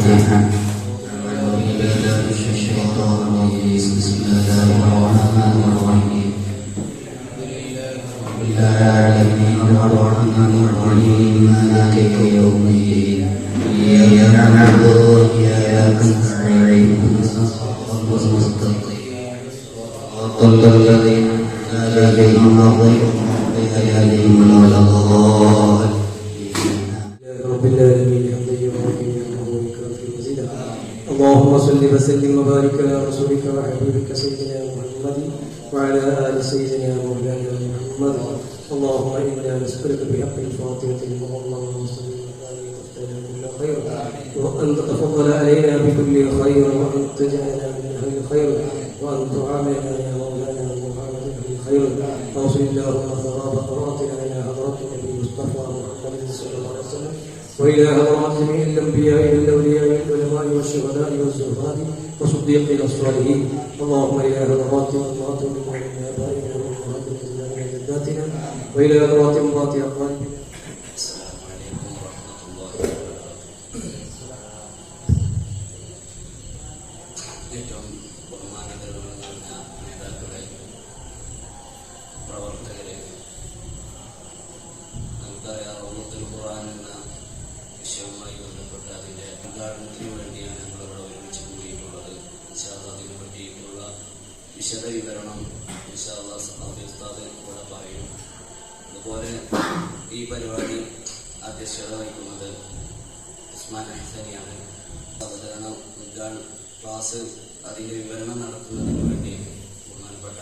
الفاتحة. أعوذ بالله من الشيطان الرجيم. بسم الله الرحمن الرحيم. رب العالمين الرحمن الرحيم مالك يوم الدين إياك نعبد وإياك نستعين اهدنا الصراط المستقيم صراط الذين أنعمت عليهم غير المغضوب عليهم ولا الضالين. رب العالمين اللهم صل وسلم وبارك على رسولك وحبيبك سيدنا محمد وعلى آل سيدنا مولانا محمد. اللهم إنا نسألك بحق الفاتحة المظلمة كل خير، وأن تتفضل علينا بكل خير، وأن تجعلنا من أهل الخير، وأن تعاملنا يا مولانا محمد بالخير. أوصل اللهم ثواب قراءتنا إلى حضرة النبي المصطفى محمد صلى الله عليه وسلم، وإلى حضرات جميع الأنبياء والأولياء والعلماء والشهداء والزهاد والصديقين الصالحين. اللهم إلى حضرات أمهات المؤمنين آبائنا وأمهاتنا وجداتنا، وإلى حضرات أمهات أقوالنا. السلام عليكم ورحمة الله وبركاته. ഏറ്റവും ബഹുമാനകരമായ നേതാക്കളെ, പ്രവർത്തകരെ, നമുക്കറിയാം റൗളത്തുൽ ഖുർആൻ എന്ന വിഷയവുമായി ബന്ധപ്പെട്ട് അതിൻ്റെ ഉദ്ഘാടനത്തിന് വേണ്ടിയാണ് നമ്മളിവിടെ ഒരുമിച്ച് കൂടിയിട്ടുള്ളത്. ഇൻഷാ അല്ലാഹ് അതിനെ പറ്റിയിട്ടുള്ള വിശദ വിവരണം ഇൻഷാ അല്ലാഹ് സഹാബി ഉസ്താദ് ഇവിടെ പറയും. അതുപോലെ ഈ പരിപാടി അധ്യക്ഷത വഹിക്കുന്നത് ഉസ്മാൻ ഹസനിയാണ്. അവതരണ ക്ലാസ് അതിൻ്റെ വിവരണം നടത്തുന്നതിന് വേണ്ടി ബഹുമാനപ്പെട്ട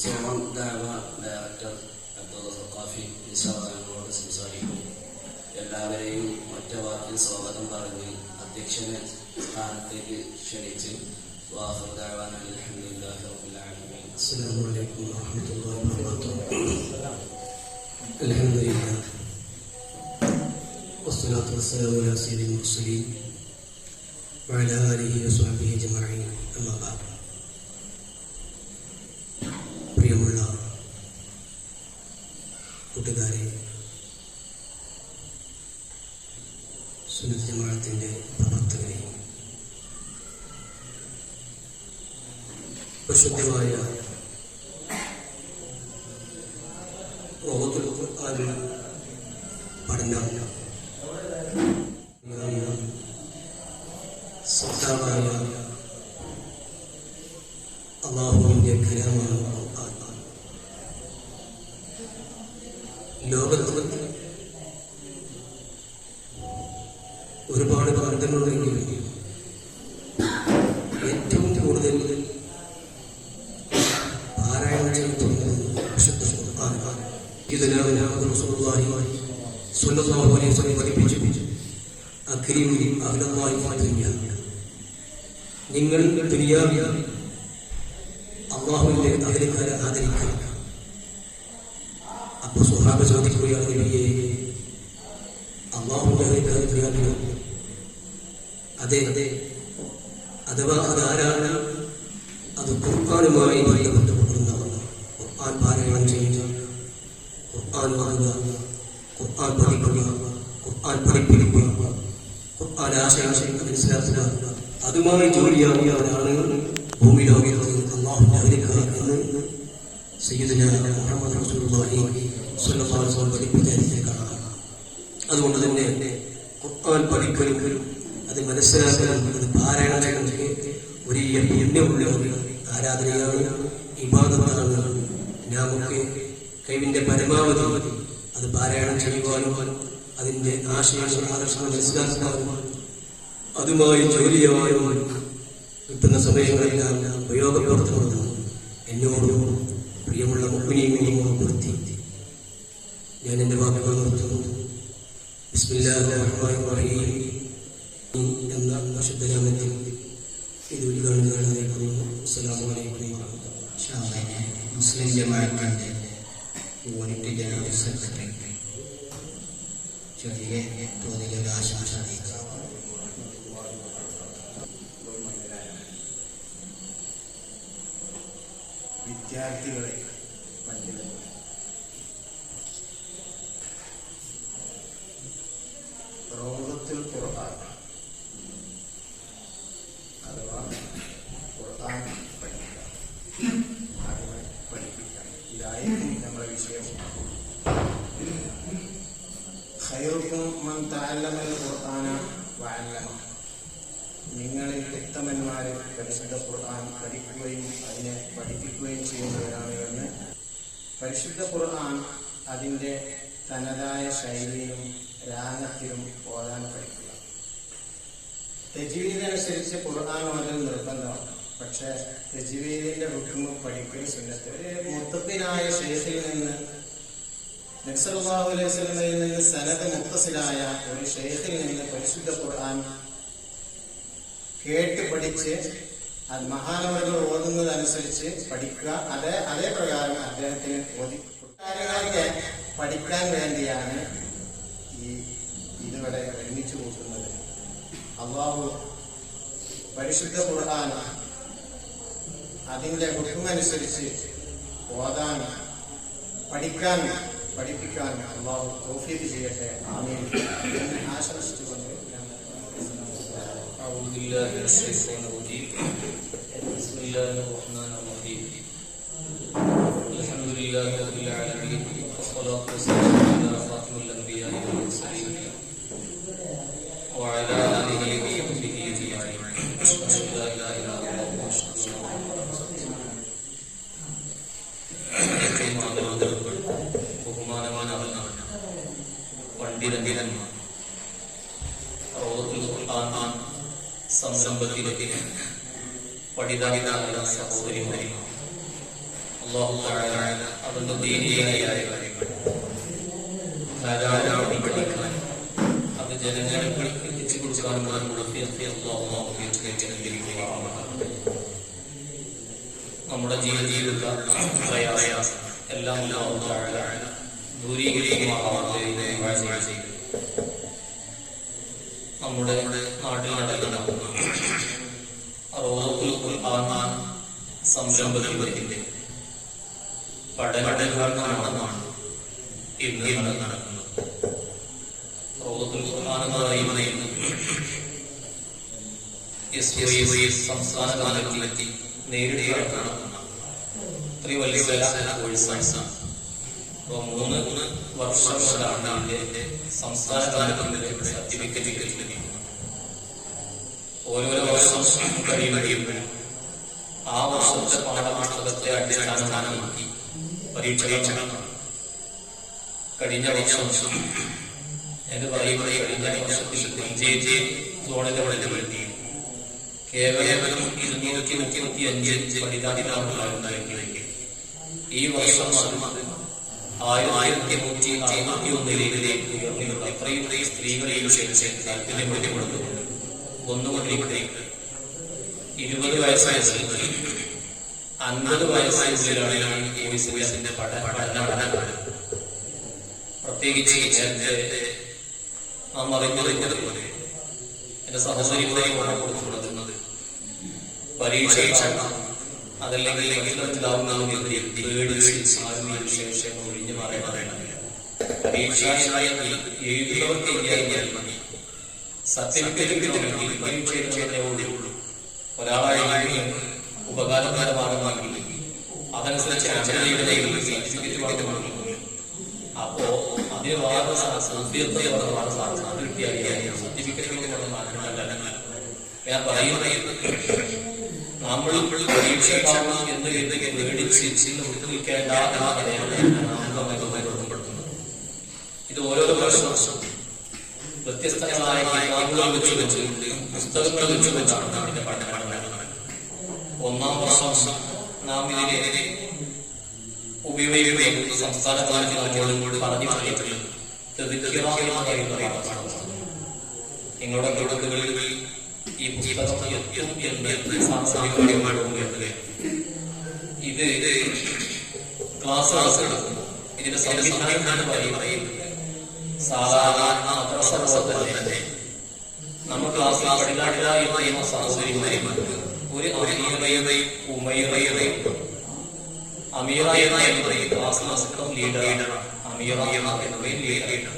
സോൺ ദഅവ ഡയറക്ടർ അബ്ദുള്ള സഖാഫി ഇൻഷാ അല്ലാഹ് ഞങ്ങളോട് സംസാരിക്കും. എല്ലാവരെയും ഒറ്റ വാക്കിൽ സ്വാഗതം പറഞ്ഞ് അധ്യക്ഷനെ സ്ഥാനത്തേക്ക് ക്ഷണിച്ച് വആഖിറു ദഅവാനാ അൽഹംദുലില്ലാഹി റബ്ബിൽ ആലമീൻ. അസ്സലാമു അലൈക്കും വറഹ്മത്തുള്ളാഹി വബറകാതുഹു. അൽഹംദുലില്ലാഹ് വസ്സലാത്തു വസ്സലാമു അലാ സയ്യിദിൽ മുർസലീൻ വഅലാ ആലിഹി വസഹ്ബിഹി അജ്മഈൻ. അമ്മാ ബഅദ്. പ്രിയമുള്ള കൂട്ടുകാരെ, സുന്നത്ത് ജമാഅത്തിന്റെ പ്രവർത്തകരെ, പരിശുദ്ധമായ റൗളത്തുൽ ഖുർആൻ പഠനം സത്താവായ അല്ലാഹുവിന്റെ കലാമാണ് ഖുർആൻ. ലോകത്ത് ഒരുപാട് ഗ്രന്ഥങ്ങളുണ്ടെങ്കിൽ ഏറ്റവും കൂടുതൽ പാരായണം ചെയ്യപ്പെടുന്നത് വിശുദ്ധ ഖുർആനാണ്. ഇതിലാണ് റസൂലുള്ളാഹി സ്വല്ലല്ലാഹു അലൈഹി വസല്ലം പഠിപ്പിച്ചു, അക്രിമു അഹ്ലല്ലാഹി ഫിദ്ദുനിയ, നിങ്ങൾ ദുനിയാവിൽ അല്ലാഹുവിന്റെ അഹ്ലുകാരെ ആദരിക്കുക. അപ്പോൾ സ്വഹാബ ചോദിക്കുകയാണ്, നബിയേ, അല്ലാഹുവിന്റെ അഹ്ലുകാരെ ദുനിയാവിൽ? അതെ, അഥവാ അതാരാണ്? അത് ഖുർആനുമായി ബന്ധപ്പെട്ടവർ. ഖുർആൻ പാരായണം ചെയ്യുക, ഖുർആൻ വാങ്ങുക, ഖുർആൻ പഠിക്കുക, ഖുർആൻ പഠിപ്പിക്കുക, ഖുർആൻ ആശയം മനസ്സിലാക്കുക, അതുമായി ജോലിയാവുകയാണ് ഭൂമി ലോകത്ത് അല്ലാഹുവിനെ ആദരിക്കുക എന്ന് സയ്യിദുനാ മുഹമ്മദ് റസൂലുള്ളാഹി സ്വല്ലല്ലാഹു അലൈഹി വസല്ലം പഠിപ്പിച്ചിരിക്കുകയാണ്. അതുകൊണ്ട് തന്നെ ഖുർആൻ പഠിക്കലും അത് മനസ്സിലാക്കലും അത് പാരായണം ചെയ്യുന്നതിന് വലിയ പുണ്യമുള്ള ഒരു ആരാധനയാണ്, ഇബാദത്താണ്. നമുക്ക് കഴിവിന്റെ പരമാവധി അത് പാരായണം ചെയ്യുവാനും അതിന്റെ ആശയങ്ങൾ ആദർശങ്ങൾ മനസ്സിലാക്കുവാനും അതുമായി ജോലിയാവാനും കിട്ടുന്ന സമയങ്ങളെല്ലാം ഉപയോഗപ്പെടുത്തണമെന്ന് എന്നോടും പ്രിയമുള്ള മുഅ്മിനീങ്ങളെ ഓർമ്മപ്പെടുത്തി ഞാൻ എൻ്റെ വാക്കുകൾ നിർത്തുന്നു. ബിസ്മില്ലാഹിർ റഹ്മാനിർ റഹീം എന്ന അശുദ്ധനാമത്തിൽ ഇത് ഉദ്ഘാടനം നടന്നിരിക്കുന്നു. അസ്സലാമു അലൈക്കും വറഹ്മത്തുള്ളാഹി. മുസ്ലിം ജമാഅത്തിന്റെ യൂണിറ്റ് ജനറൽ സെക്രട്ടറി ചെറിയ തോതിലുള്ള ആശംസ അറിയിച്ചു. വിദ്യാർത്ഥികളെ, പണ്ഡിതന്മാരെ, റൗളത്തുൽ ഖുർആൻ വിഷയം ഖൈറുക്കും മൻ തഅല്ലമൽ ഖുർആന വഅല്ലമ. നിങ്ങളിൽ ഉത്തമന്മാർ പരിശുദ്ധ ഖുർആൻ പഠിക്കുകയും അതിനെ പഠിപ്പിക്കുകയും ചെയ്യുന്നവരാണ് എന്ന്. പരിശുദ്ധ ഖുർആൻ അതിൻ്റെ തനതായ ശൈലിയിലും രാഗത്തിലും ഓതാൻ പഠിക്കുക. തജ്വീദിനനുസരിച്ച് ഖുർആൻ ഓതൽ നിർബന്ധമാണ്. പക്ഷെ തജ്വീദിന്റെ ഹുക്മ് പഠിക്കൽ സുന്നത്ത്. ഒരു മുത്തഖിനായ ശൈഖിൽ നിന്ന് നബി സല്ലല്ലാഹു അലൈഹി വസല്ലമയിൽ നിന്ന് സനദ് മുത്തസിലായ ഒരു ശൈഖിൽ നിന്ന് പരിശുദ്ധ ഖുർആൻ കേട്ട് പഠിച്ച് അത് മഹാനവറുകൾ ഓതുന്നതനുസരിച്ച് പഠിക്കുക. അതേ പ്രകാരം അദ്ദേഹത്തിന് കാര്യങ്ങളൊക്കെ പഠിക്കാൻ വേണ്ടിയാണ് ഇതിവിടെ ഒരുമിച്ച് കൂട്ടുന്നത്. അള്ളാഹു പരിശുദ്ധ ഖുർആൻ അതിൻ്റെ ഹുക്മനുസരിച്ച് ഓതാൻ പഠിക്കാനും പഠിപ്പിക്കാനും അള്ളാഹു തൗഫീഖ് ചെയ്യട്ടെ. ആമീൻ എന്ന് ആശംസിച്ചുകൊണ്ട് أعوذ بالله من الشيطان الرجيم. بسم الله الرحمن الرحيم. الحمد لله رب العالمين والصلاة والسلام على خاتم الأنبياء والمرسلين وعلى آله وصحبه أجمعين. أشهد أن لا إله إلا الله وأشهد أن محمدا رسول الله. ബഹുമാനവാനാണ് പണ്ഡിതന്മാർ റൗദത്തുൽ ഖുർആൻ സംരംഭത്തിലേക്ക് പഠിതാക്കളായ സഹോദരിമാരെ, അല്ലാഹു തആല അവന്റെ ദീനിയായ കാര്യങ്ങൾ ധാരാളം പഠിക്കാൻ അത് ജനങ്ങൾക്ക് എത്തിച്ചു കൊടുക്കാനുള്ള അല്ലാഹു നമ്മുടെ ജീവിത പ്രയാസം എല്ലാം അല്ലാഹു തആല ദൂരീകരിക്കുമാറാവട്ടെ. നമ്മുടെ നാട്ടിൽ നടക്കുന്ന റൗദത്തുൽ ഖുർആൻ സംരംഭത്തിന്റെ പഠനോദ്ഘാടനമാണ് ഇന്ന് നടക്കുന്നത്. റൗദത്തുൽ ഖുർആൻ എന്ന് പറയുന്നത് സംസ്ഥാന കാലത്തിലെത്തി നേരിട്ട് നടക്കുന്ന ത്രിവത്സര കോഴ്സാണ്. 3 വർഷം കൊണ്ടാണ് ഇതിന്റെ സംസ്ഥാന കാലത്തിന്റെ സർട്ടിഫിക്കറ്റ് ലഭിക്കുന്നത്. ഓരോ വർഷം കഴിയുമ്പോഴും ആ വർഷത്തെ പാഠപുസ്തകത്തെ അടിസ്ഥാനമാക്കി പരീക്ഷകൾ കഴിഞ്ഞ വർഷം എന്ന് പറയുമ്പോൾ കഴിഞ്ഞ വർഷത്തിൽ സോണിന്റെ വെള്ളി കേവലം 235 പഠിതാക്കളാണ്. ഈ വർഷം 1161 ഉയർന്നിട്ടുണ്ട്. അത്രയും സ്ത്രീകളെയും താല്പര്യം കൊടുത്തുകൊണ്ട് ഒന്നുകൊണ്ടിരിക്കുന്നത് 20 വയസ്സായ 50 വയസ്സുകളിലാണ് ഈ കോഴ്സിന്റെ പഠനം. പ്രത്യേകിച്ച് നേരത്തെ നാം അറിഞ്ഞതുപോലെ എന്റെ സഹോദരികളെ കൊടുത്തു കൊടുക്കുന്നത് പരീക്ഷ അതല്ലെങ്കിൽ ശേഷം ഒഴിഞ്ഞു മാറേണ്ടതാണ്. പരീക്ഷ എഴുതുന്നവർക്ക് മതി. സർട്ടിഫിക്കറ്റ് പരീക്ഷ ഒരാളെ ഉപകാരപ്രദമാകുമെങ്കിൽ അതനുസരിച്ച് സർട്ടിഫിക്കറ്റ് വാങ്ങും. അപ്പോ അതിന് വളരെ സർട്ടിഫിക്കറ്റ് ഞാൻ പറയുന്നത് നമ്മൾ പരീക്ഷ എന്ന് മേടിച്ച് നിൽക്കേണ്ട ഇത് ഓരോ വർഷം വ്യത്യസ്തങ്ങളായ പുസ്തകങ്ങൾ വെച്ചുകൊണ്ടാണ് അതിന്റെ പഠനം. 1-ാം വർഷം നാം ഇതിനെ ഉപയോഗിക്കുന്ന സംസ്ഥാന കാലത്തിനോട് പറഞ്ഞിട്ടുള്ളത് നിങ്ങളുടെ കൊടുക്കുകളിൽ ഈ പുസ്തകം എത്തും എന്ന് സാംസ്കാരികമായിട്ട് ഇത് ക്ലാസ് എടുക്കുന്നു. ഇതിന്റെ സംവിധാനം പറയുന്നത് സാധാരണ തന്നെ നമ്മൾ ക്ലാസ് പഠിക്കാനായി പറയുന്ന സഹോദരിമാർക്ക് ഒരു ഉമൈറയും അമീറ എന്ന് പറയും ക്ലാസ് ലീഡറാണ്. അമീറ എന്ന് ലീഡർ.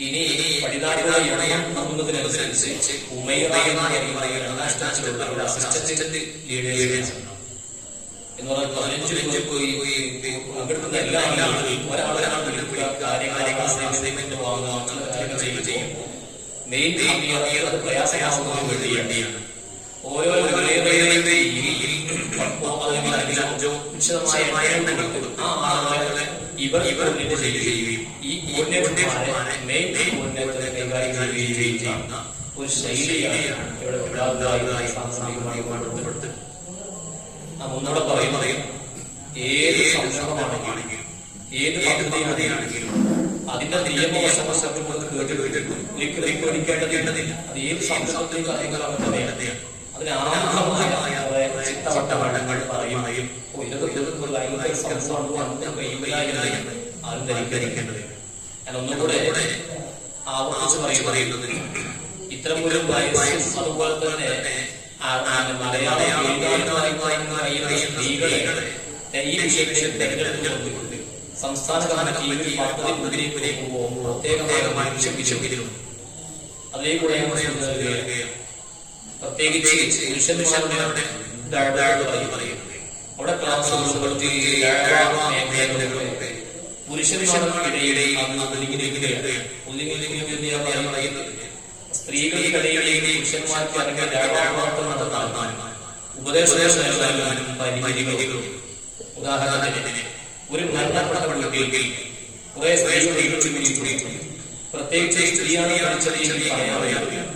ഇനി പഠിതാക്കളായി ഇണങ്ങുന്നതിനനുസരിച്ച് ഉമൈറ എന്ന് പറയുന്ന അസിസ്റ്റന്റ് ലീഡേഴ്സ് എന്ന് പറഞ്ഞാൽ 15 പോയി പങ്കെടുക്കുന്ന എല്ലാ ആളുകളും ഒരാളെ വിളിക്കുക, കാര്യങ്ങൾ അസൈൻമെന്റ് വാങ്ങുക ചെയ്യും. മെയിൻ അത് പ്രയാസമാകുന്നതിന് വേണ്ടിയാണ്. ഓരോ വിശദമായ ആ ആളുകളെ ഇവർ ചെയ്യുകയും ഈ കോർഡിനേറ്റർമാരെ മെയിൻ കോർഡിനേറ്ററെ കൈകാര്യം ചെയ്യുകയും ചെയ്യുന്ന ഒരു ശൈലിയാണ് ഇവിടെ സാംസ്കാരികമായി ബന്ധപ്പെട്ട് ഒന്നുകൂടെ പറയുന്നത്. ഏത് സംരംഭമാണെങ്കിലും ഏത് പദ്ധതിയാണെങ്കിലും അതിന്റെ നിയമവശവശത്തിൽ ഒരിക്കലും പേടിക്കേണ്ടതില്ല. അത് ഏത് സംരംഭത്തിലും കാര്യങ്ങളാണ് തന്നെയാണ്. അതിനാർഹമായ ചിട്ടവട്ടങ്ങൾ പറയുകയും ആരും ധരിക്കേണ്ടത്. ഞാൻ ഒന്നുകൂടെ ആവർത്തിച്ച് പറയുന്നത്, ഇത്തരം ഒരു വയസ്സും അതുപോലെ തന്നെ മലയാളം സ്ത്രീകളെ ഈ വിഷയത്തിൽ തെരഞ്ഞെടുത്തുകൊണ്ട് സംസ്ഥാന കമ്മിറ്റി പദ്ധതി മുതിരേക്കുമ്പോൾ പ്രത്യേകമായി വിശപ്പിച്ചിരുന്നു. അതേകൂടെ പ്രത്യേകിച്ച് പുരുഷന്മാരുടെ അവിടെ ക്ലാസുകൾ പുരുഷന്മാർക്കിടയിലെ സ്ത്രീകൾക്കിടയിലെ പുരുഷന്മാർക്ക് ഇറങ്ങിയ ധാരാളം നടത്താനും ഉപദേശം നൽകാനും പരിമിതികളും. ഉദാഹരണത്തിന് ഒരു മരണപ്പെട്ട വീട്ടിൽ കുറെ സ്ത്രീകൾ പ്രത്യേകിച്ച് സ്ത്രീയാണ് പറയാറുള്ളത്.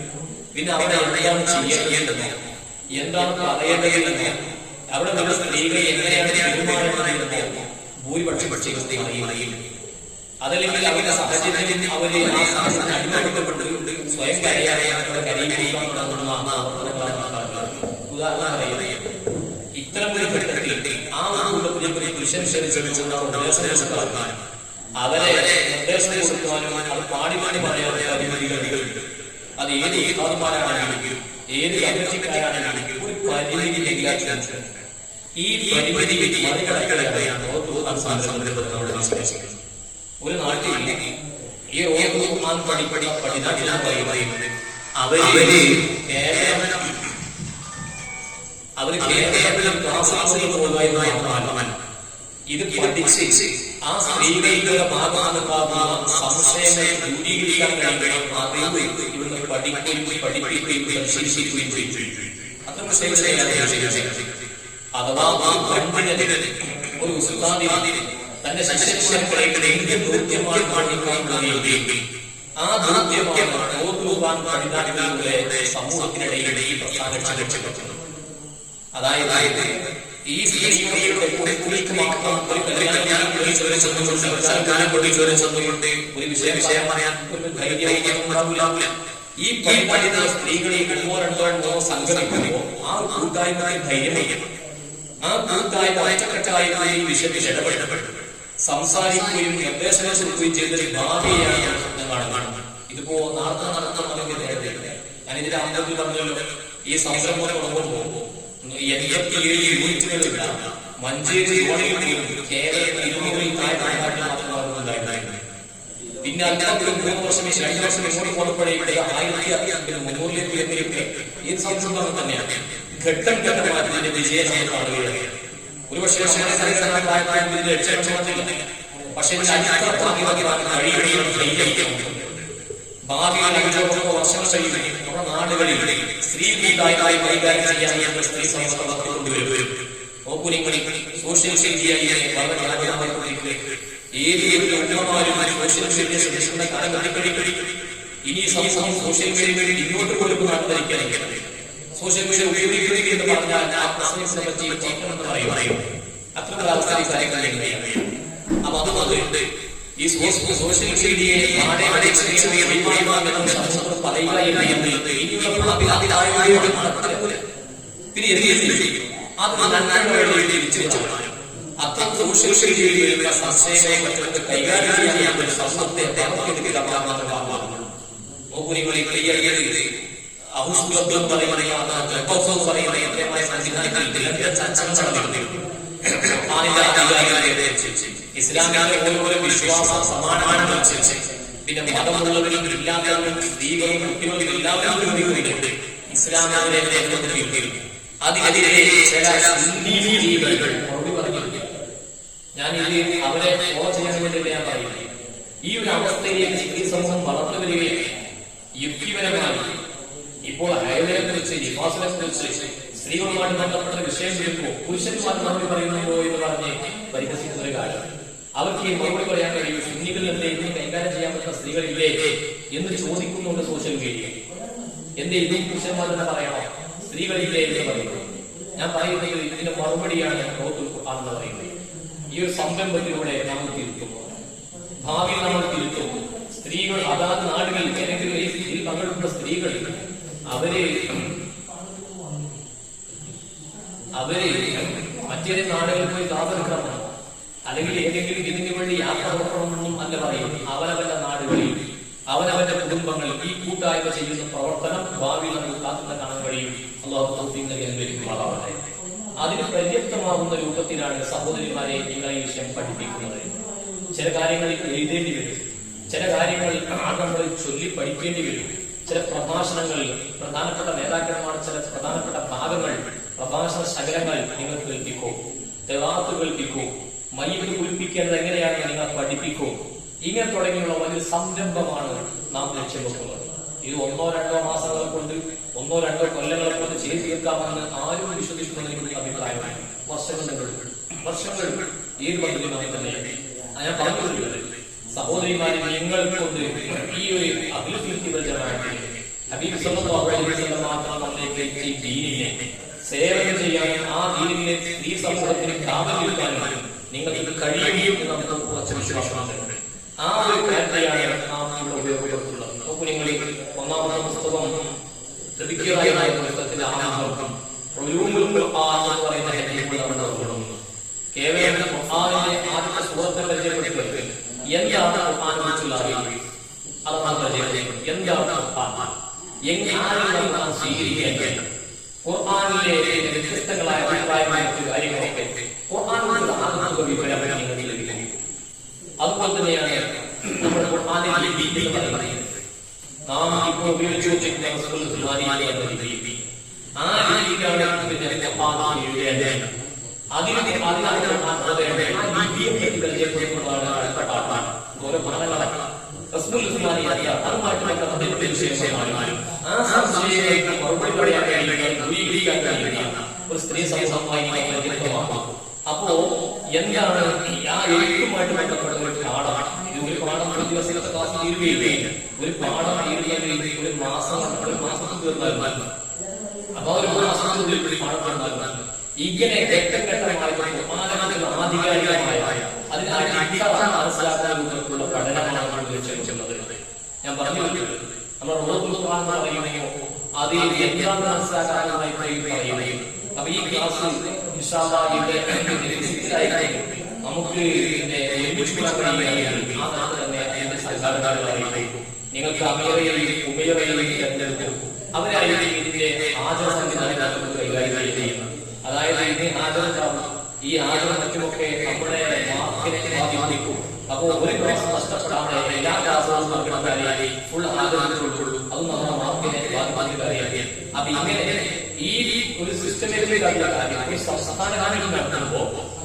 പിന്നെ അവിടെ എന്താണ് ചെയ്യേണ്ടത്, എന്താണ് പറയേണ്ടത്, അവിടെ നിന്ന് സ്ത്രീകൾ എങ്ങനെയാണ് പെരുമാറേണ്ടത് ഭൂരിപക്ഷം അറിയില്ല. അതല്ലെങ്കിൽ അവരുടെ സാഹചര്യം അവരെ ആ സാഹചര്യത്തിന് അടിമപ്പെടുത്തിക്കൊണ്ട് സ്വയം ഉദാഹരണം ഇത്തരം ഒരു ഘട്ടത്തിൽ ആ കുടുംബത്തിലെ പുരുഷൻ അവരെ നിർദ്ദേശം കൊടുക്കുവാനും അത് പാടി പറയാനുള്ള പരിമിതികളുണ്ട്. അത് ഏത് ഏകാധിമാരാണെങ്കിലും ഏത് കമ്മിറ്റിക്കാരാണെങ്കിലും ഒരു പരിമിതിയില്ല. ഈ പരിമിതി മറികടക്കുകയാണ് ഒരു നാട്ടിൽ ഈ അവര് കേവലം ക്ലാസ്സിൽ പോകുവാൻ ഇത് പഠിച്ച് ആ സ്ത്രീകളുടെ ഭാഗമാകുന്ന സംശയങ്ങൾ ദൂരീകരിക്കാൻ കഴിയുന്ന അറിവ് ഇവിടുന്ന് പഠിക്കുകയും പരിശീലിക്കുകയും ചെയ്യും. അഥവാ ഒരു ഉസ്താദിനെ തന്റെ ശിഷ്യർക്കിടയിൽ ദൗത്യമായി കാണിക്കാൻ കഴിയുകയും ആ ദൗത്യമാണ് ഓർക്കുവാൻ പഠിതാക്കളുടെ സമൂഹത്തിനിടയിൽ പ്രസ്ഥാനം. അതായത് ഈ സ്ത്രീകളുടെ കുറിക്ക് മാത്രം ഒരു വിഷയം പറയാൻ ഒരു ധൈര്യം. ഈ പഠിത സ്ത്രീകളെ ഒന്നോ രണ്ടോ സംഘടിപ്പിക്കുമ്പോൾ ആ കൂട്ടായ്മ ധൈര്യം, ആ കൂട്ടായ്മ ഒറ്റക്കെട്ടായി ഈ വിഷയത്തിൽ ഇടപെടപ്പെട്ടു സംസാരിക്കുകയും നിർദ്ദേശങ്ങൾ കൊടുക്കുകയും ചെയ്തൊരു ഭാവിയാണ് കാണുന്നത്. ഇതിപ്പോ നാളെ നടത്തണമെങ്കിൽ നേരത്തെ ഞാനിതിന്റെ ആദ്യത്തിൽ പറഞ്ഞല്ലോ, ഈ സംരംഭം തുടങ്ങുമ്പോൾ 87 യൂണിറ്റുകളില്ല. മഞ്ചേരി കേരളത്തിൽ 200 പിന്നെ അതിനകത്ത് 3 വർഷം കഴിഞ്ഞ വർഷം ഇങ്ങോട്ട് പുറപ്പെടുകയുടെ 1300 ഈ സംരംഭം തന്നെയാണ്. ഘട്ടം ഘട്ടമായിട്ട് ഇതിന്റെ വിജയം നമ്മൾ കാണുകയാണ്. ഒരുപക്ഷെ പക്ഷേ ഭാവിയിൽ 5 വർഷം കഴിയും നമ്മുടെ നാടുകളിൽ സ്ത്രീ കൂട്ടായ്മയായി കൈകാര്യം ചെയ്യാൻ സ്ത്രീ സമൂഹം കൊണ്ടുവരും. സോഷ്യൽ മീഡിയയിലെ ഏത് ഉന്നതമാരും സോഷ്യൽ മീഡിയ ശ്രദ്ധിക്കുന്ന കാലഘട്ടത്തിൽ ഇനി സമൂഹം സോഷ്യൽ മീഡിയയിൽ ഇങ്ങോട്ട് പോലും നടന്നിരിക്കാൻ സോഷ്യൽ മീഡിയ ഉപയോഗിക്കുക എന്ന് പറഞ്ഞാൽ ആ പ്രശ്നത്തെ പറ്റി എന്ന് പറയും. അത്തരം അവസ്ഥയിൽ കാര്യങ്ങൾ അപ്പൊ അതുകൊണ്ട് ഈ സോഷ്യൽ മീഡിയയെ അത്തരം സോഷ്യൽ മീഡിയയിലുള്ള സംശയങ്ങളെ കൈകാര്യം ചെയ്യാൻ സമൂഹത്തെ ഇസ്ലാമിന്റെ ഓരോ വിശ്വാസം സമാനമാണ്. പിന്നെ മതമുള്ളവരും ഇല്ലാത്തവരും സ്ത്രീകളും കുട്ടികളും എല്ലാവരും ഇസ്ലാമിന്റെ. അതിനെതിരെ ചില ഞാൻ ഇത് അവരെ ഫോളോ ചെയ്യാൻ വേണ്ടിയിട്ട് ഞാൻ പറയുന്നത്. ഈ ഒരു അവസ്ഥയിലേക്ക് സ്ത്രീ സമൂഹം വളർന്നു വരികയാണ്. യുക്തിപരമായി ഇപ്പോൾ ഹൈവേനെ കുറിച്ച് നിവാസിനെ കുറിച്ച് സ്ത്രീകളുമായിട്ട് ബന്ധപ്പെട്ട വിഷയം വരുമ്പോൾ പുരുഷന്മാർ മറുപടി പറയുന്നുണ്ടോ എന്ന് പറഞ്ഞ് പരിഹസിക്കുന്ന ഒരു കാലം. അവർക്ക് ഈ മറുപടി പറയാൻ കഴിയും. സുന്നികളിൽ എന്തെങ്കിലും കൈകാര്യം ചെയ്യാൻ പറ്റുന്ന സ്ത്രീകളില്ലേ എന്ന് ചോദിക്കുന്നുണ്ട് സോഷ്യൽ മീഡിയ. എന്തേ ഇതും പുരുഷന്മാർ തന്നെ പറയണോ? സ്ത്രീകളില്ലേ എന്ന് പറയുന്നത്. ഞാൻ പറയുന്നത് ഇതിന്റെ മറുപടിയാണ് റൗത്തുൽ ഖുർആൻ എന്ന് പറയുന്നത്. ഈ ഒരു സംരംഭത്തിലൂടെ നമ്മൾ തിരുത്തും, ഭാവിയിൽ നമ്മൾ തിരുത്തും. സ്ത്രീകൾ അതാത് നാടുകളിൽ ഏതെങ്കിലും ഇതിൽ പങ്കെടുക്കുന്ന സ്ത്രീകൾ അവര് മറ്റേത് നാടുകളിൽ പോയി താമസിക്കണം, അല്ലെങ്കിൽ ഏതെങ്കിലും ഇതിനു വേണ്ടി യാത്ര പുറപ്പെടണമെന്നും അല്ല പറയും. അവനവന്റെ നാടുകളിൽ അവനവന്റെ കുടുംബങ്ങൾ ഈ കൂട്ടായ്മ ചെയ്യുന്ന പ്രവർത്തനം ഭാവിയിൽ നമുക്ക് കാത്തുന്ന കാണാൻ കഴിയും. അല്ലാഹു തൗഫീഖ് നൽകി അനുഗ്രഹിക്കുമാറാവട്ടെ. അതിന് പര്യാപ്തമാകുന്ന രൂപത്തിലാണ് സഹോദരിമാരെ നിങ്ങൾ ഈ വിഷയം പഠിപ്പിക്കുന്നത്. ചില കാര്യങ്ങളിൽ എഴുതേണ്ടി വരും, ചില കാര്യങ്ങൾ ആഴങ്ങളിൽ ചൊല്ലി പഠിക്കേണ്ടി വരും. ചില പ്രഭാഷണങ്ങൾ, പ്രധാനപ്പെട്ട നേതാക്കന്മാർ ചില പ്രധാനപ്പെട്ട ഭാഗങ്ങൾ, പ്രഭാഷണ ശകലങ്ങൾ നിങ്ങൾ കേൾപ്പിക്കൂ, തെവാത്ത് കേൾപ്പിക്കൂ, മയ്യിത്ത് കുളിപ്പിക്കേണ്ടത് എങ്ങനെയാണെന്ന് നിങ്ങൾ പഠിപ്പിക്കൂ. ഇങ്ങനെ തുടങ്ങിയുള്ള വലിയ സംരംഭമാണ് നാം ലക്ഷ്യം വെക്കുന്നത്. ഇത് 1-2 മാസങ്ങളെ കൊണ്ട് 1-2 കൊല്ലങ്ങളെ കൊണ്ട് ചെയ്തു തീർക്കാമെന്ന് ആരും വിശ്വസിക്കുന്നതിന് എനിക്ക് അഭിപ്രായമാണ്. വർഷങ്ങൾ ഏത് പദ്ധതി തന്നെയാണ് ഞാൻ പറഞ്ഞിട്ടുള്ളത്. സഹോദരിമാരെ, നിങ്ങൾ കൊണ്ട് ഈ ഒരു അഖിലുൽ ഹബീബ് സല്ലല്ലാഹു അലൈഹി വസല്ലം മാത്രം നമ്മളിലേക്ക് ഈ ദീനിനെ സേവനം ചെയ്യാനും ആ ദീനിനെ സ്ത്രീ സമൂഹത്തിന് കാവൽ നിൽക്കാനും നിങ്ങൾക്ക് കഴിയും എന്ന് നമുക്ക് കുറച്ച് വിശ്വാസമുണ്ട്. ആ ഒരു കാര്യത്തെയാണ് നാം ഇവിടെ ഉപയോഗപ്പെടുത്തുന്നത്. നോക്കൂ, നിങ്ങൾ ഒന്നാമത്തെ പുസ്തകം ലഭിക്കുകയായ പുസ്തകത്തിന്റെ ആമുഖം ഉലൂമുൽ ഖുർആൻ എന്ന് പറയുന്ന ഹദീസുകൾ നമ്മൾ നോക്കുന്നു. കേവലം ഖുർആനിലെ ആദ്യത്തെ സൂറത്തെ പരിചയപ്പെടുത്തി എന്താണ് ഖുർആനെ കുറിച്ചുള്ള അറിവ്, അതാണ് പരിചയപ്പെടുത്തുന്നത്. എന്താണ് ഖുർആൻ, എങ്ങനെ നാം സ്വീകരിക്കേണ്ടത്, ഖുർആനിലെ വ്യത്യസ്തങ്ങളായ അഭിപ്രായമായ കാര്യങ്ങളൊക്കെ ഖുർആനിലുള്ള ആത്മീയ വിവരം നിങ്ങൾക്ക് ലഭിക്കും. അതുപോലെ തന്നെയാണ് നമ്മുടെ ഖുർആനിലെ ലിപി എന്ന് പറയുന്നത്. നാം ഇപ്പോൾ ഉപയോഗിച്ചുകൊണ്ടിരിക്കുന്ന എന്ന ലിപി, ആ ലിപിക്കാണ് പിന്നെ ഖുർആൻ എഴുതേണ്ടത്. അതിനെ പരിചയപ്പെടുത്തുന്നതാണ് അടുത്ത പാഠം. ഓരോ പാഠങ്ങളാണ് അതുമായിട്ട് ബന്ധപ്പെട്ട വിശേഷമായും ആ സംശയങ്ങൾക്ക് മറുപടി പറയാൻ കഴിയുന്ന ഒരു സ്ത്രീ സമൂഹമായി വ്യക്തമാക്കും. അപ്പോ എന്താണ് ആ എഴുത്തുമായിട്ട് ബന്ധപ്പെട്ട ഒരു പാഠം? ഇത് ഒരു പാഠം ഒരു ദിവസത്തെ ക്ലാസ് തീരുകയില്ല. ഒരു പാഠം തീരുകയാണെങ്കിൽ ഒരു മാസത്തിൽ തീർന്നാൽ, അപ്പൊ ഒരു മാസത്തിൽ പാഠം തീർന്നാൽ ഇങ്ങനെ ഘട്ടഘട്ടമായി ആധികാരികമായ അതിനായി മനസ്സിലാക്കുന്ന രൂപത്തിലുള്ള പഠനമാണ് നമ്മൾ ലക്ഷ്യമിടുന്നത്. ഞാൻ പറഞ്ഞു നമ്മൾ റൂഹുൽ ഖുർആൻ പറയുകയോ അത് എന്താണെന്ന് മനസ്സിലാക്കാനായി പറയുകയും. അപ്പൊ ഈ ക്ലാസ് ഇൻഷാ അല്ലാഹ് നമുക്ക് നിങ്ങൾക്ക് അമീറയെയും ഉമേറയെയും തെരഞ്ഞെടുക്കും. അവരായിരിക്കും ഇതിന്റെ ആചാര സംവിധാനം കൈകാര്യം ചെയ്യുന്നത്. അതായത് ഇത് ഹാജറുണ്ടാവും. ഈ ഹാജറും മറ്റുമൊക്കെ നമ്മുടെ മാർക്കിനെ ബാധിക്കും. അപ്പോ ഒരു ക്ലാസ് നഷ്ടപ്പെടാതെ എല്ലാ ക്ലാസ്സുകളും പങ്കെടുക്കാനായി ഫുൾ ഹാജറുള്ളൂ. അത് നമ്മുടെ മാർക്കിനെ ബാധിക്കാതെ. അപ്പൊ ഇങ്ങനെ ഈ ഒരു സിസ്റ്റമാറ്റിക് ആയിട്ടുള്ള കാര്യം ഈ സംസ്ഥാന കാര്യം നടത്തുമ്പോ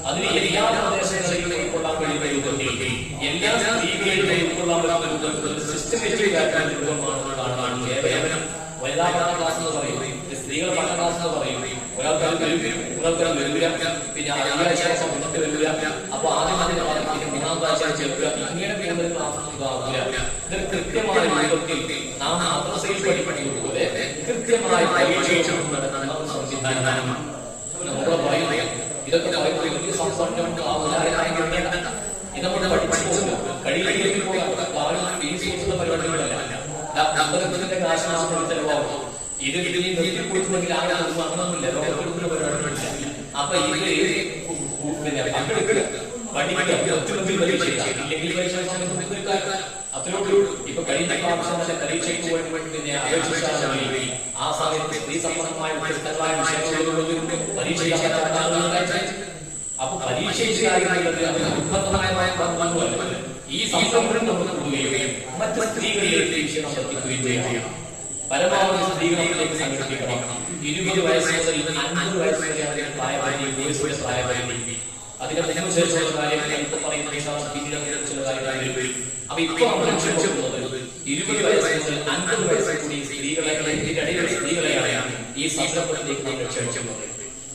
അതിന് എല്ലാ പ്രദേശങ്ങളിലും ഉൾക്കൊള്ളാൻ കഴിയുന്ന രൂപത്തിൽ എല്ലാ സ്ത്രീകളിലും ഉൾക്കൊള്ളാൻ പറ്റുന്ന രൂപത്തിൽ സിസ്റ്റമാറ്റിക് ആയിട്ടുള്ള രൂപമാണ് കാണാൻ. കേവലം വനിതാ ക്ലാസ് എന്ന് പറയും, സ്ത്രീകൾ പഠന ക്ലാസ് എന്ന് പറയും. ഒരാൾക്കാർ വരില്ല, പിന്നെ അയ്യാഴ്ച മുന്നോട്ട് വരില്ല. അപ്പൊ ആദ്യം അതിന്റെ മൂന്നാമത്തെ ആഴ്ച ചേർക്കുക. ഇങ്ങനെ പോകുന്ന ക്ലാസ് ഇതാവില്ല. ഇത് കൃത്യമായ രൂപത്തിൽ നാം മദ്രസയിൽ പഠിപ്പിക്കുന്നതുപോലെ കൃത്യമായ പരീക്ഷ നടത്തുന്ന ഒരു സംവിധാനമാണ് നമ്മൾ പറയുന്നത്. ഇതൊക്കെ പറയുന്നത് വലിയ സംസ്ഥാനം ഇത് നമ്മൾ പഠിച്ചു കഴിയിലേക്ക് പോകാൻ ഫീസ് പരിപാടികളല്ല. പുസ്തകത്തിന്റെ കാശ് മാത്രം ചെലവാകും. ഇത് നിർത്തിക്കൊടുക്കുമെങ്കിൽ ആരും അങ്ങനൊന്നുമില്ല, ലോകപ്പെടുത്തുന്ന പരിപാടികളില്ല. അപ്പൊ ഇത് പിന്നെ പങ്കെടുക്കുക, പഠിക്കുക, ഒറ്റമൊന്നിൽ പരീക്ഷ ഇല്ലെങ്കിൽ പരീക്ഷ അത്രയോട്. ഇപ്പൊ കഴിഞ്ഞ പ്രാവശ്യം തന്നെ പരീക്ഷയ്ക്ക് പിന്നെ അപേക്ഷിച്ചാൽ ആ സമയത്ത് സ്ത്രീ സംബന്ധമായ വ്യത്യസ്തങ്ങളായ വിഷയങ്ങളുണ്ട്. പരീക്ഷ അപ്പൊ പരീക്ഷയിലായിരുന്നത് അത് നിർബന്ധമായ ഭാഗമല്ല. ഈ സംരംഭം നമ്മൾ കൂടുകയും മറ്റ് സ്ത്രീകളിലേക്ക് വിഷയം എത്തിക്കുകയും ചെയ്യണം. പരമാവധി സ്ത്രീകളിലേക്ക് സംഘടിപ്പിക്കണം. 20 വയസ്സ് മുതൽ 50 വയസ്സ് വരെയാണ് പ്രായപരിധി, പ്രായപരിധി. അതിനെ അനുസരിച്ചുള്ള കാര്യങ്ങൾ ഇപ്പൊ പറയുന്ന ചില കാര്യങ്ങൾ വരും. അപ്പൊ ഇപ്പൊ നമ്മൾ ലക്ഷ്യപ്പെടുന്നത് 20 വയസ്സ് മുതൽ 50 വയസ്സ് കൂടി സ്ത്രീകളെ ഇതിനിടയിലുള്ള സ്ത്രീകളെയാണ് ഈ സംരംഭത്തിലേക്ക് നമ്മൾ ലക്ഷ്യമിടുന്നത്.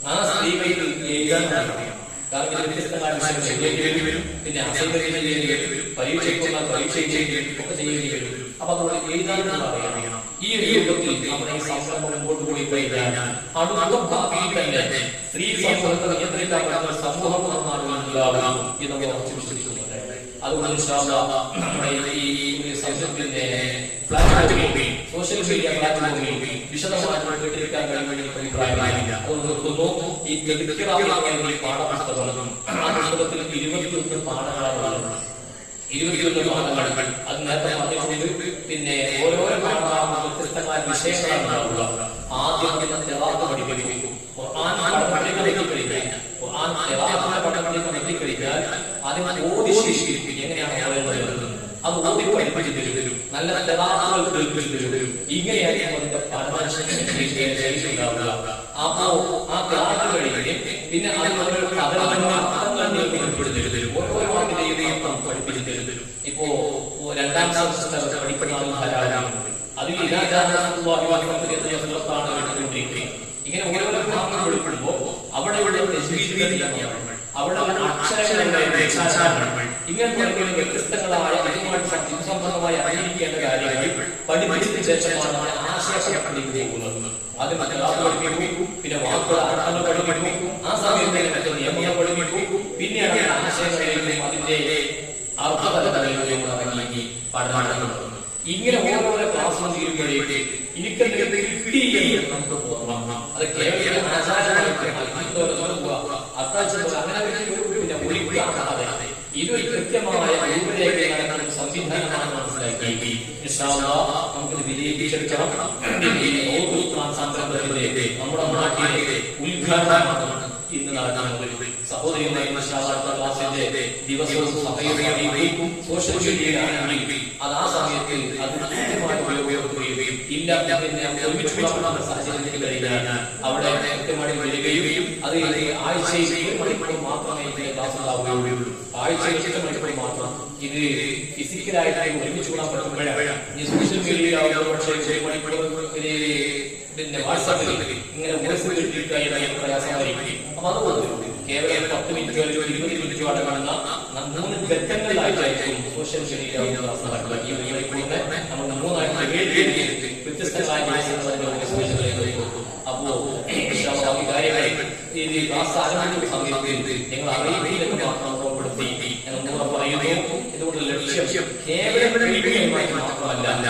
ആ സ്ത്രീകൾക്ക് എഴുതാൻ അറിയാം. കാരണം ഇത് വ്യത്യസ്തമായ വിഷയങ്ങൾ ചെയ്യേണ്ടി വരും, പിന്നെ അസൈൻമെന്റ് ചെയ്യേണ്ടി വരും, പരീക്ഷയ്ക്കുള്ള പരീക്ഷ ഒക്കെ ചെയ്യേണ്ടി വരും. അപ്പൊ അതുകൊണ്ട് എഴുതാനുള്ള അറിയണം. ഈ ഒരു യുഗത്തിൽ നമ്മുടെ ഈ സംരംഭം മുമ്പോട്ട് പോയി കഴിഞ്ഞാൽ അടുത്ത ഭാവിയിൽ തന്നെ സ്ത്രീ സമൂഹത്തെ നിയന്ത്രിക്കാൻ പറ്റുന്ന സമൂഹം ഉണ്ടാകും എന്ന് നമ്മൾ വിശ്വസിക്കുന്നുണ്ട്. അതുകൊണ്ട് നമ്മുടെ ഈ സംരംഭത്തിന്റെ പ്ലാറ്റ്ഫോമിൽ സോഷ്യൽ മീഡിയ പ്ലാറ്റ്ഫോമിൽ വിശദമായിട്ട് കേട്ടിരിക്കാൻ കഴിയുമെന്ന് അഭിപ്രായമില്ല. അതുകൊണ്ട് നിർത്തുന്നു. ഈ പാഠപുസ്തകം ആ പുസ്തകത്തിൽ 21 പാഠങ്ങളാണ്. 21 പാഠങ്ങൾ. അത് നേരത്തെ പറഞ്ഞിട്ടുണ്ട്. പിന്നെ ഓരോരോ പാഠഭാഗം വ്യത്യസ്തമായ വിഷയങ്ങളാണ് ഉണ്ടാവുക. ആദ്യം പഠിപ്പിക്കും. പഠിപ്പിക്കഴിഞ്ഞാൽ അതിന് ഓതിശേഷിക്കും എങ്ങനെയാണ് പറയുന്നത് അത് ഓതി പഠിപ്പിച്ചു തരും. നല്ല തെറാത്തുകൾ കേൾപ്പിച്ചു തരും. ഇങ്ങനെയായിരിക്കും അതിന്റെ പഠനശേഷിയുണ്ടാവുക. അപ്പോ ആ തെറാത്ത് കഴിഞ്ഞ് പിന്നെ ഓരോ വാക്കിന്റെയും പഠിപ്പിച്ചു തരും. ഇപ്പോ 2ാം സെമസ്റ്റർ പഠിപ്പിക്കുന്ന ധാരാളമാണ്. അതിൽ ഇങ്ങനെ ഓരോ ഭാഗങ്ങൾ വെളിപ്പെടുമ്പോ അവിടെ അവിടെ അക്ഷരങ്ങൾ ഇങ്ങനെ വ്യത്യസ്തങ്ങളായ ഇതുമായിട്ട് സംബന്ധമായി അറിയിക്കേണ്ട കാര്യങ്ങൾ പഠിപ്പിച്ചതിന് ശേഷമാണ് ആശയപ്പെടുത്തി പോകുന്നത്. അത് പഠിപ്പിക്കും, പിന്നെ വാക്കുകൾ അർത്ഥങ്ങൾ പഠിപ്പിക്കും, ആ സമയത്ത് നിയമങ്ങൾ പഠിപ്പിക്കും, പിന്നെയാണ് ആശയങ്ങളിലേക്കും അതിന്റെ അർത്ഥതലങ്ങളിലേക്കും ഇറങ്ങി പഠനം നടത്തുന്നത്. ഇങ്ങനെ ഓരോരോ ക്ലാസ്സും തീരുമ്പോഴേക്ക് എനിക്കെന്തെങ്കിലും കിട്ടി നമുക്ക് തോന്നണം. അത് കേവലം ആചാരമായിട്ട് പിന്നെ ഒഴിക്കാതെ ഇതൊരു കൃത്യമായ രൂപരേഖയാണ്, സംവിധാനമാണ് മനസ്സിലാക്കി നമുക്കിത് വിജയിപ്പിച്ചെടുക്കണം. സംരംഭത്തിലേക്ക് നമ്മുടെ നാട്ടിലെ ഉദ്ഘാടനമാണ് ഇന്ന് നടക്കുന്നത്. സഹോദരിമാരുടെ ക്ലാസിന്റെ ദിവസവും സമയവും സോഷ്യൽ മീഡിയയിലാണെങ്കിൽ അത് ആ സമയത്ത് അത് കൃത്യമായി ഉപയോഗപ്പെടുത്തുകയും ഇല്ല ഒരുമിച്ചുള്ള സാഹചര്യത്തിൽ കഴിഞ്ഞാൽ അവിടെ കൃത്യമായി വരികയും അത് ആഴ്ചയിൽ 7 മണിക്കൂർ മാത്രമേ ക്ലാസ് ഉണ്ടാവുകയുള്ളൂ. ആഴ്ചയിൽ 8 മണിക്കൂർ മാത്രം. ഇത് ഫിസിക്കലായിട്ട് ഒരുമിച്ച് കൂടാൻ പറ്റുമ്പോഴാണ് ഈ സോഷ്യൽ മീഡിയ പക്ഷേ 1 മണിക്കൂർ പിന്നെ വാട്സാപ്പിൽ ഇങ്ങനെ വോയിസ് കേട്ടിരിക്കുക പ്രയാസമായിരിക്കും. അപ്പൊ അതുകൊണ്ട് കേവലം 10 മിനിറ്റോ 20 മിനിറ്റോ അടങ്ങുന്ന 3 ഘട്ടങ്ങളിലായിട്ടായിരിക്കും സോഷ്യൽ മീഡിയ നടക്കുക. ഈ മണിക്കൂറിനെ നമ്മൾ 3 ആയിട്ട് വ്യത്യസ്തമായ അപ്പോ കാര്യങ്ങൾ ഈ ക്ലാസ് ആരംഭിക്കുന്ന സമയത്ത് ഞങ്ങൾ അറിയിപ്പിലേക്ക് മാത്രം ഉറപ്പെടുത്തി ഞങ്ങൾ പറയുന്നു. ഇതുകൊണ്ട് ലക്ഷ്യം കേവലം മാത്രമല്ല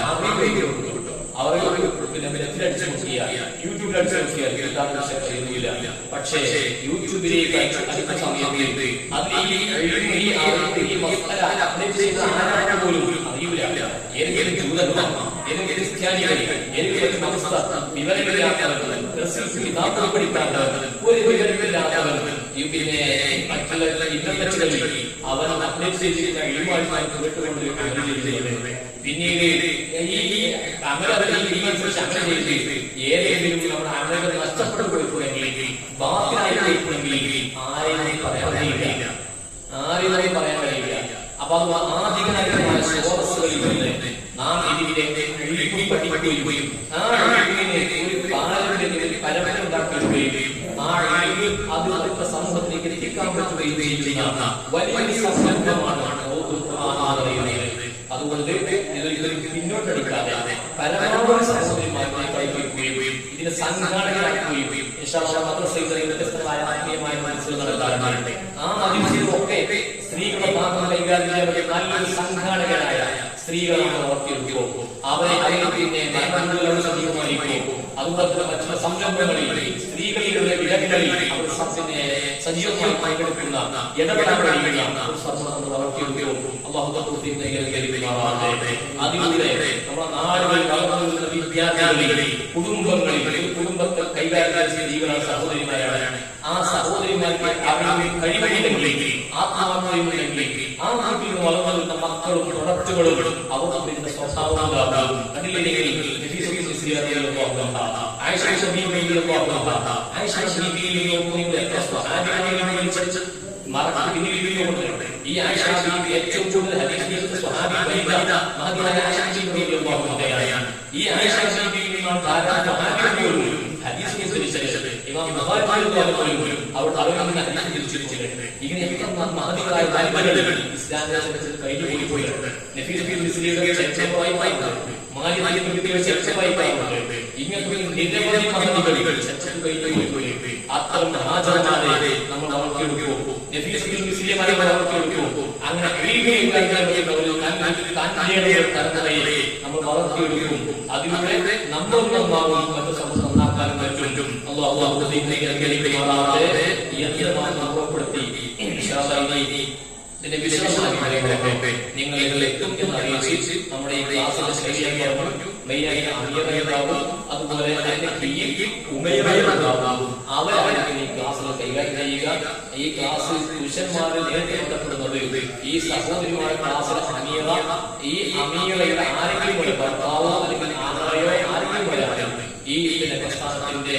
അവർക്ക് പിന്നെ നെറ്റിലടിച്ച് നോക്കിയാൽ യൂട്യൂബിൽ അടിച്ച് നോക്കിയാൽ കഴിയുന്നില്ല. പക്ഷേ യൂട്യൂബിലേക്ക് അടുത്ത സമയത്ത് പോലും അറിയില്ല. ഏതെങ്കിലും ജൂതന്മാർ, ഏതെങ്കിലും ക്രിസ്ത്യാനികൾ, ഏതെങ്കിലും മതസ്ഥ വിവരമില്ലാത്തവർ, പഠിക്കാത്തവർ, ഒരു വിവരമില്ലാത്തവർ പിന്നെ മറ്റുള്ള ഇന്റർനെറ്റുകളിൽ അവർ അപ്ഡേറ്റ് ചെയ്തിരിക്കുന്ന ഇഴിവാഴ്ച കേട്ടുകൊണ്ട് പിന്നീട് ഈ ഏതെങ്കിലും നമ്മുടെ അമലുകൾ നഷ്ടപ്പെട്ടു കൊടുക്കുകയെങ്കിൽ ബാക്കിയായിട്ടുണ്ടെങ്കിൽ ആരെയും പറയാൻ കഴിയില്ല. അപ്പൊ അത് ആധികാരികമായ സ്രോതസ്സുകളിൽ നിന്ന് നാം ഇതിന്റെ പഠിക്കുകയും ആ അറിവിനെ ഒരു പാരമ്പര്യത്തിൽ പരമ്പര ഉണ്ടാക്കുകയും ആ അറിവ് അത് അടുത്ത സമൂഹത്തിലേക്ക് എത്തിക്കാൻ പറ്റുകയും ചെയ്യുന്ന വലിയ സംരംഭമാണ്. അതുകൊണ്ട് ഇതൊരിക്കലും പിന്നോട്ടടിക്കാതെ പരമാവധി സഹോദരിമാരെ കൈവയ്ക്കുകയും ഇതിനെ സംഘാടകരാക്കുകയും വ്യത്യസ്തമായ ആത്മീയമായ മനസ്സിൽ നടത്താറുണ്ട്. ആ അതിഥികളൊക്കെ സ്ത്രീകളുടെ ഭാഗം കൈകാര്യം ചെയ്യാൻ നല്ലൊരു സംഘാടകരായ സ്ത്രീകളാണ് വളർത്തിയെടുക്കുമോ അവരെ പിന്നെ സജീവമായിരിക്കും. അതുപോലെ മറ്റുള്ള സംരംഭങ്ങളിൽ സ്ത്രീകളുടെ ഇടങ്ങളിൽ അവർ സജീവമായി പങ്കെടുക്കുന്ന ഇടപെടാൻ കഴിയുന്ന വളർത്തിയെടുക്കുമോ അതിലൂടെ നമ്മുടെ നാടുകളിൽ വളർന്നു വിദ്യാർത്ഥികളിൽ കുടുംബത്തെ കൈകാര്യം സ്ത്രീകളാണ് സഹോദരിമാരാണ്. ആ സഹോദരിമാർക്ക് കഴിവുണ്ടെങ്കിൽ ആത്മാർത്ഥതയുണ്ടെങ്കിൽ ആ വീട്ടിൽ നിന്ന് വളർന്നു വരുന്ന മക്കളും പ്രൊഡക്റ്റുകളും അവർക്ക് വരുന്ന സ്വഭാവം ഉണ്ടാകും. അതില്ലെങ്കിൽ മറച്ചു പിന്നിരിക്കുന്നുണ്ട്. ഈ ആയിഷ ബീവി ഏറ്റവും കൂടുതൽ ഹദീസ് സ്വഹാബി വനിത മഹദിയായ ആയിഷ ബീവി റളിയല്ലാഹു അൻഹയാണ്. ഈ ആയിഷ ബീവിയിൽ നിന്നാണ് ധാരാളം സ്വഹാബികൾ ഹദീസ് ഉദ്ധരിച്ചത്. ഇമാം ബുഖാരി റളിയല്ലാഹു അൻഹു അവർ അറിയുന്ന ഹദീസ് ഉദ്ധരിച്ചിട്ടുണ്ട്. ഇങ്ങനെ എത്ര മഹദികളായ വനിതകൾ ഇസ്ലാമിക ചരിത്രത്തിൽ കഴിഞ്ഞു പോയിട്ടുണ്ട്. നഫീസ് ബിൻ മിസ്രിയുടെ ചരിത്രമായി മാലിക് ബിൻ ചരിത്രമായി പറയുന്നുണ്ട്. ഇങ്ങനത്തെ നിരവധി മഹദികൾ ചരിത്രത്തിൽ കഴിഞ്ഞു പോയിട്ടുണ്ട്. അത്തരം മഹാജനമാരെ നമ്മൾ വളർത്തിയെടുക്കും. നഫീസ് ബിൻ മിസ്രിയെ വളർത്തിയെടുക്കും. അങ്ങനെ തലമുറയെ നമ്മൾ വളർത്തിയെടുക്കും. അതിലൂടെ നമ്മൾ നന്നാവും, മറ്റു സമൂഹം നന്നാക്കാനും പറ്റും. അല്ലാഹു ഉറപ്പെടുത്തി ഇതിന്റെ വിശദമായി നിങ്ങൾ എത്തും എന്ന് അറിയിച്ച് നമ്മുടെ ഈ ക്ലാസ്സിലെ ശൈലിയാകും മെയിനായി അമീറയുണ്ടാവും, അതുപോലെ അതിന്റെ കീഴിൽ ഉമേറയുണ്ടാവും. അവരായിരിക്കും ഈ ക്ലാസ്സിൽ കൈകാര്യം ചെയ്യുക. ഈ ക്ലാസ് പുരുഷന്മാരിൽ നേരത്തെ ബന്ധപ്പെടുന്നത് ഈ സഹോദരിമാരുടെ ക്ലാസ്സിലെ അമീറ, ഈ അമീറയുടെ ആരെങ്കിലും ഒരു ഭർത്താവോ അല്ലെങ്കിൽ ആണയോ ആരെങ്കിലും വരാം ഈ പ്രസ്ഥാനത്തിന്റെ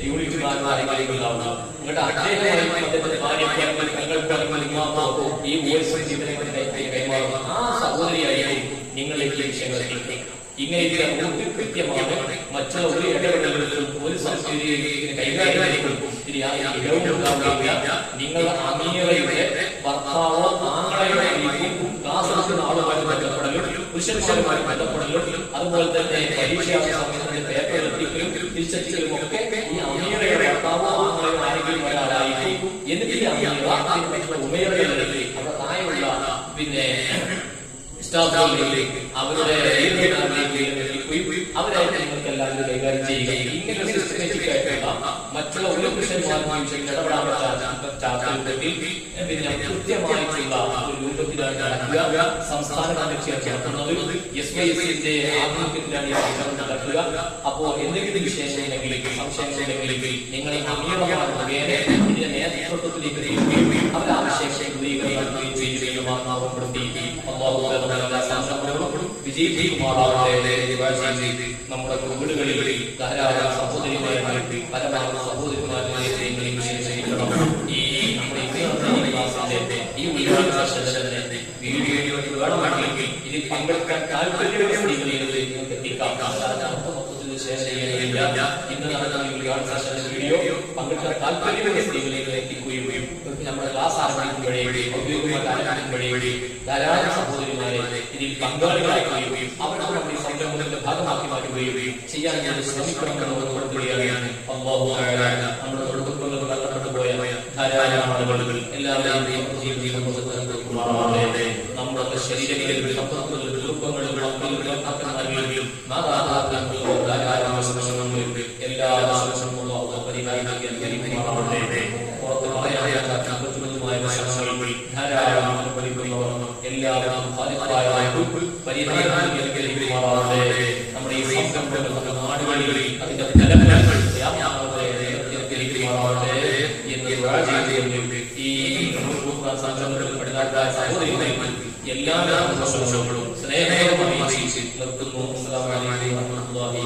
യൂണിറ്റുകാരും ഉണ്ടാവുക. എന്നിട്ട് അദ്ദേഹത്തിന്റെ ഭാര്യ ഈ വോയിസ് കൈമാറുക. ആ സഹോദരിയായിരിക്കും നിങ്ങളിലേക്ക് വിഷയങ്ങൾ എത്തിക്കുക. ഇങ്ങനെ കൃത്യമാണ്. മറ്റുള്ള ഒരു ഇടപെടലുകൾക്കും ഒരു സംസ്കൃതിയെ കൈകാര്യം നിങ്ങളുടെ അമീറയുടെ ഭർത്താവോ ആങ്ങളെയോ ആയിരിക്കും ക്ലാസ് എടുക്കുന്ന ആളുമായി ബന്ധപ്പെടലും പുരുഷന്മാരുമായി ബന്ധപ്പെടലും അതുപോലെ തന്നെ പരീക്ഷാ സമയത്തിന്റെ പേപ്പർ എത്തിക്കലും തിരിച്ചെത്തിക്കലും ഒക്കെ ഈ അമീറയുടെ ഭർത്താവോ ആങ്ങളെയോ ആരെങ്കിലും ഒരാളായിരിക്കും. എന്നിട്ട് ഈ അമീറ ഉമേറയിലേക്ക് അവിടെ താഴെയുള്ള പിന്നെ സ്റ്റാഫുകളിലേക്ക് അവരുടെ അവരായിട്ട് നിങ്ങൾക്ക് എല്ലാവരും കൈകാര്യം ചെയ്യുക. ഇങ്ങനെ സിസ്റ്റമാറ്റിക് ആയിട്ടുള്ള മറ്റുള്ള ഒരു പുരുഷന്മാരുമായി ഇടപെടാൻ പറ്റാത്തത്തിൽ പിന്നെ കൃത്യമായിട്ടുള്ള ഒരു രൂപത്തിലാണ് നടക്കുക. സംസ്ഥാന കമ്മിറ്റിയാണ് നടത്തുന്നത്. SYSന്റെ ആഭിമുഖ്യത്തിലാണ് ഈ നടക്കുക. അപ്പോൾ എന്തെങ്കിലും വിഷയങ്ങളുണ്ടെങ്കിൽ സംശയങ്ങളുണ്ടെങ്കിൽ നിങ്ങൾ അമീറമാർ മുഖേന ഇതിന്റെ നേതൃത്വത്തിലേക്ക് എത്തിക്കുകയും അവർ ആ വിഷയത്തെ ദൂരീകരിക്കുകയും ചെയ്യുകയും ഓർമ്മപ്പെടുത്തി വിജയിക്കുമാറാവട്ടെ. നമ്മുടെ വീടുകളിൽ ധാരാളം സഹോദരിമാരായിട്ട് പരമാവധി സഹോദരിമാരുടെ ഈ നമ്മുടെ ക്ലാസിന്റെ ഈ ഉദ്ഘാടനത്തിന്റെ വീഡിയോ വേണമെങ്കിൽ ഇതിൽ പങ്കെടുക്കാൻ താല്പര്യമുള്ള സ്ത്രീകളിലേക്ക് നിങ്ങൾക്ക് എത്തിക്കാം. ഷെയർ ചെയ്യുകയില്ല. ഇന്ന് നടന്ന ഉദ്ഘാടന വീഡിയോ പങ്കെടുക്കാൻ താല്പര്യമുള്ള സ്ത്രീകളിലേക്ക് എത്തിക്കുകയും നമ്മുടെ ക്ലാസ് ആരംഭിക്കുമ്പോഴേക്കും ഔദ്യോഗികമായി ആരംഭിക്കുമ്പോഴേക്കും ധാരാളം സഹോദരിമാരെ ഇതിൽ പങ്കാളികളാക്കുകയും അവർ നമ്മുടെ ഈ സംരംഭത്തിന്റെ ഭാഗമാക്കി മാറ്റുകയും ചെയ്യാൻ ഞാൻ ശ്രമിക്കണമെന്ന് ഓർമ്മപ്പെടുത്തുകയാണ്. നമ്മുടെ കുടുംബങ്ങളിൽ നഷ്ടപ്പെട്ടു പോയ ധാരാളം ആളുകൾ എല്ലാവരെയും നമ്മുടെ ശരീരങ്ങളിൽ സമ്പത്തുകളിൽ കുടുംബങ്ങളിൽ മക്കളിലും ഭക്തന്മാരിലും മാതാപിതാക്കളിലും ധാരാളം ആവശ്യങ്ങളുണ്ട്. എല്ലാ ആവശ്യങ്ങളും പരിപാലിക്കാൻ പുറത്ത് പറയാത്ത വശങ്ങൾ ധാരാളം അനുഭവിക്കുന്നവർ എല്ലാവരും പരിഹാരമാറാവട്ടെ. നമ്മുടെ ഈ സംരംഭങ്ങൾ നമ്മുടെ നാടുകളിൽ അതിന്റെ ഫലങ്ങൾ വ്യാപനമാവട്ടെ എന്ന് ഈ സംരംഭത്തിൽ പഠിതാക്കളായ സഹോദരികൾ എല്ലാ സന്തോഷങ്ങളും സ്നേഹവും നിർത്തുന്നു. അസ്സലാമു അലൈക്കും വറഹ്മത്തുള്ളാഹി